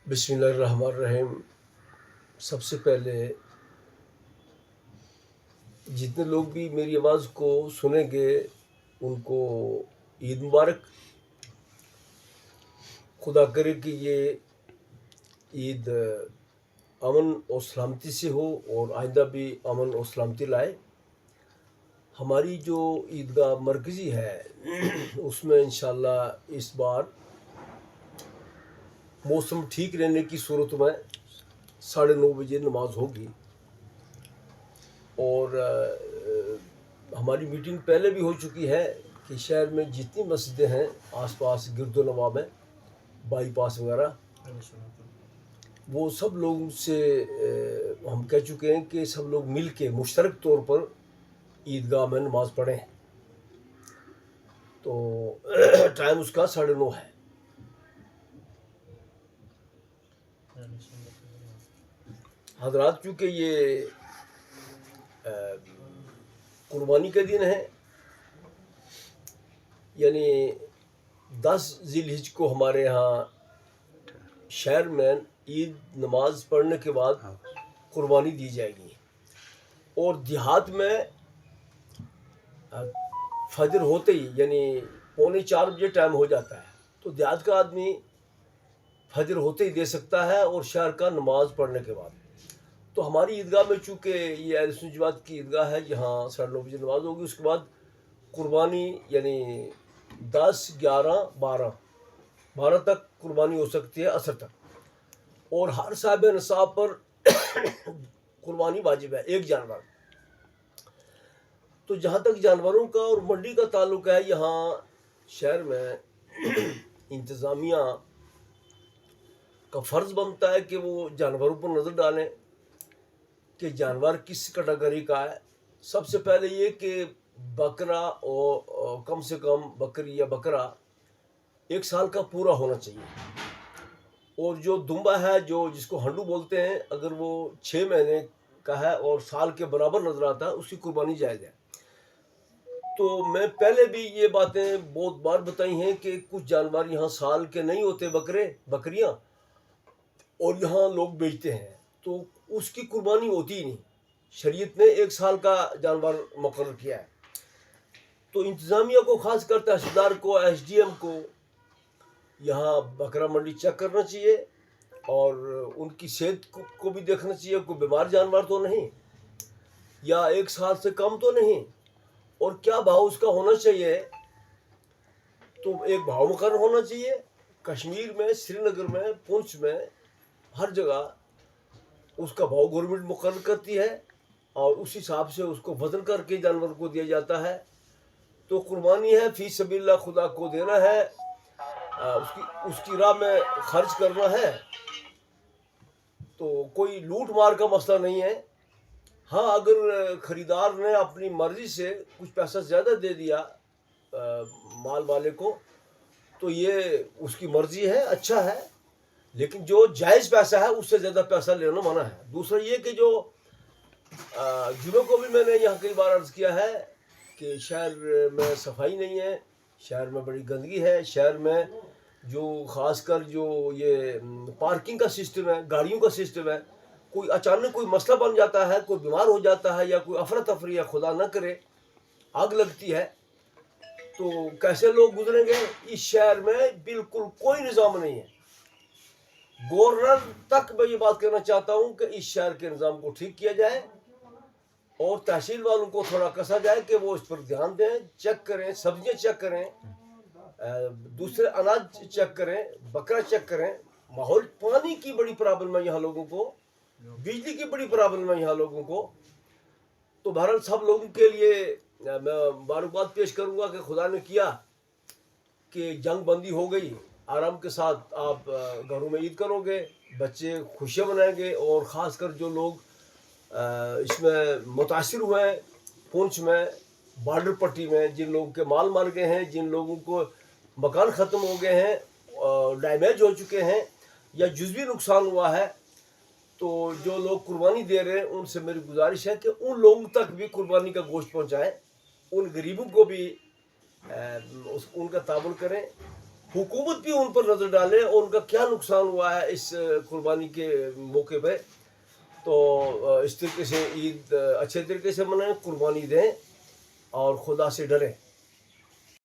بسم اللہ الرحمن الرحیم۔ سب سے پہلے جتنے لوگ بھی میری آواز کو سنیں گے ان کو عید مبارک۔ خدا کرے کہ یہ عید امن اور سلامتی سے ہو اور آئندہ بھی امن اور سلامتی لائے۔ ہماری جو عیدگاہ مرکزی ہے اس میں انشاءاللہ اس بار موسم ٹھیک رہنے کی صورت میں 9:30 بجے نماز ہوگی، اور ہماری میٹنگ پہلے بھی ہو چکی ہے کہ شہر میں جتنی مسجدیں ہیں آس پاس گرد و نواح میں، بائی پاس وغیرہ، وہ سب لوگوں سے ہم کہہ چکے ہیں کہ سب لوگ مل کے مشترک طور پر عیدگاہ میں نماز پڑھیں۔ تو ٹائم اس کا 9:30 ہے۔ حضرات، چونکہ یہ قربانی کا دن ہے، یعنی 10 ذی الحجہ کو ہمارے ہاں شہر میں عید نماز پڑھنے کے بعد قربانی دی جائے گی، اور دیہات میں فجر ہوتے ہی یعنی 3:45 بجے ٹائم ہو جاتا ہے، تو دیہات کا آدمی فجر ہوتے ہی دے سکتا ہے، اور شہر کا نماز پڑھنے کے بعد۔ تو ہماری عیدگاہ میں چونکہ یہ اہل سنت جماعت کی عیدگاہ ہے، یہاں 9:30 بجے نماز ہوگی، اس کے بعد قربانی یعنی 10، 11، 12 تک قربانی ہو سکتی ہے، عصر تک، اور ہر صاحب نصاب پر قربانی واجب ہے، ایک جانور۔ تو جہاں تک جانوروں کا اور منڈی کا تعلق ہے، یہاں شہر میں انتظامیہ کا فرض بنتا ہے کہ وہ جانوروں پر نظر ڈالیں کہ جانور کس کیٹیگری کا ہے۔ سب سے پہلے یہ کہ بکرا اور کم سے کم بکری یا بکرا 1 سال کا پورا ہونا چاہیے، اور جو دمبا ہے جس کو ہنڈو بولتے ہیں، اگر وہ 6 مہینے کا ہے اور سال کے برابر نظر آتا ہے، اس کی قربانی جائز ہے۔ تو میں پہلے بھی یہ باتیں بہت بار بتائی ہیں کہ کچھ جانور یہاں سال کے نہیں ہوتے، بکریاں، اور یہاں لوگ بیچتے ہیں، تو اس کی قربانی ہوتی ہی نہیں۔ شریعت نے 1 سال کا جانور مقرر کیا ہے۔ تو انتظامیہ کو، خاص کر تحصیلدار کو، ایس ڈی ایم کو یہاں بکرا منڈی چیک کرنا چاہیے، اور ان کی صحت کو بھی دیکھنا چاہیے، کوئی بیمار جانور تو نہیں، یا 1 سال سے کم تو نہیں، اور کیا بھاؤ اس کا ہونا چاہیے۔ تو ایک بھاؤ مقرر ہونا چاہیے۔ کشمیر میں، سری نگر میں، پونچھ میں، ہر جگہ اس کا بھاؤ گورنمنٹ مقرر کرتی ہے، اور اس حساب سے اس کو وزن کر کے جانور کو دیا جاتا ہے۔ تو قربانی ہے، فی سبیل اللہ، خدا کو دینا ہے، اس کی راہ میں خرچ کرنا ہے، تو کوئی لوٹ مار کا مسئلہ نہیں ہے۔ ہاں، اگر خریدار نے اپنی مرضی سے کچھ پیسہ زیادہ دے دیا مال والے کو، تو یہ اس کی مرضی ہے، اچھا ہے، لیکن جو جائز پیسہ ہے اس سے زیادہ پیسہ لینا منع ہے۔ دوسرا یہ کہ جو جنہوں کو بھی میں نے یہاں کئی بار عرض کیا ہے کہ شہر میں صفائی نہیں ہے، شہر میں بڑی گندگی ہے، شہر میں جو خاص کر جو یہ پارکنگ کا سسٹم ہے، گاڑیوں کا سسٹم ہے، کوئی اچانک کوئی مسئلہ بن جاتا ہے، کوئی بیمار ہو جاتا ہے، یا کوئی افراتفری، یا خدا نہ کرے آگ لگتی ہے، تو کیسے لوگ گزریں گے؟ اس شہر میں بالکل کوئی نظام نہیں ہے۔ گورنر تک میں یہ بات کہنا چاہتا ہوں کہ اس شہر کے نظام کو ٹھیک کیا جائے، اور تحصیل والوں کو تھوڑا کسا جائے کہ وہ اس پر دھیان دیں، چیک کریں، سبزیاں چیک کریں، دوسرے اناج چیک کریں، بکرا چیک کریں۔ ماحول، پانی کی بڑی پرابلم ہے یہاں لوگوں کو، بجلی کی بڑی پرابلم ہے یہاں لوگوں کو۔ تو بہرحال سب لوگوں کے لیے میں مبارکباد پیش کروں گا کہ خدا نے کیا کہ جنگ بندی ہو گئی، آرام کے ساتھ آپ گھروں میں عید کرو گے، بچے خوشیاں منائیں گے، اور خاص کر جو لوگ اس میں متاثر ہوئے ہیں، پونچھ میں، بارڈر پٹی میں، جن لوگوں کے مال مر گئے ہیں، جن لوگوں کو مکان ختم ہو گئے ہیں، ڈیمیج ہو چکے ہیں، یا جزوی نقصان ہوا ہے، تو جو لوگ قربانی دے رہے ہیں ان سے میری گزارش ہے کہ ان لوگوں تک بھی قربانی کا گوشت پہنچائیں، ان غریبوں کو بھی ان کا تعاون کریں، حکومت بھی ان پر نظر ڈالے اور ان کا کیا نقصان ہوا ہے اس قربانی کے موقع پہ، تو اس طریقے سے عید اچھے طریقے سے منائیں، قربانی دیں اور خدا سے ڈریں.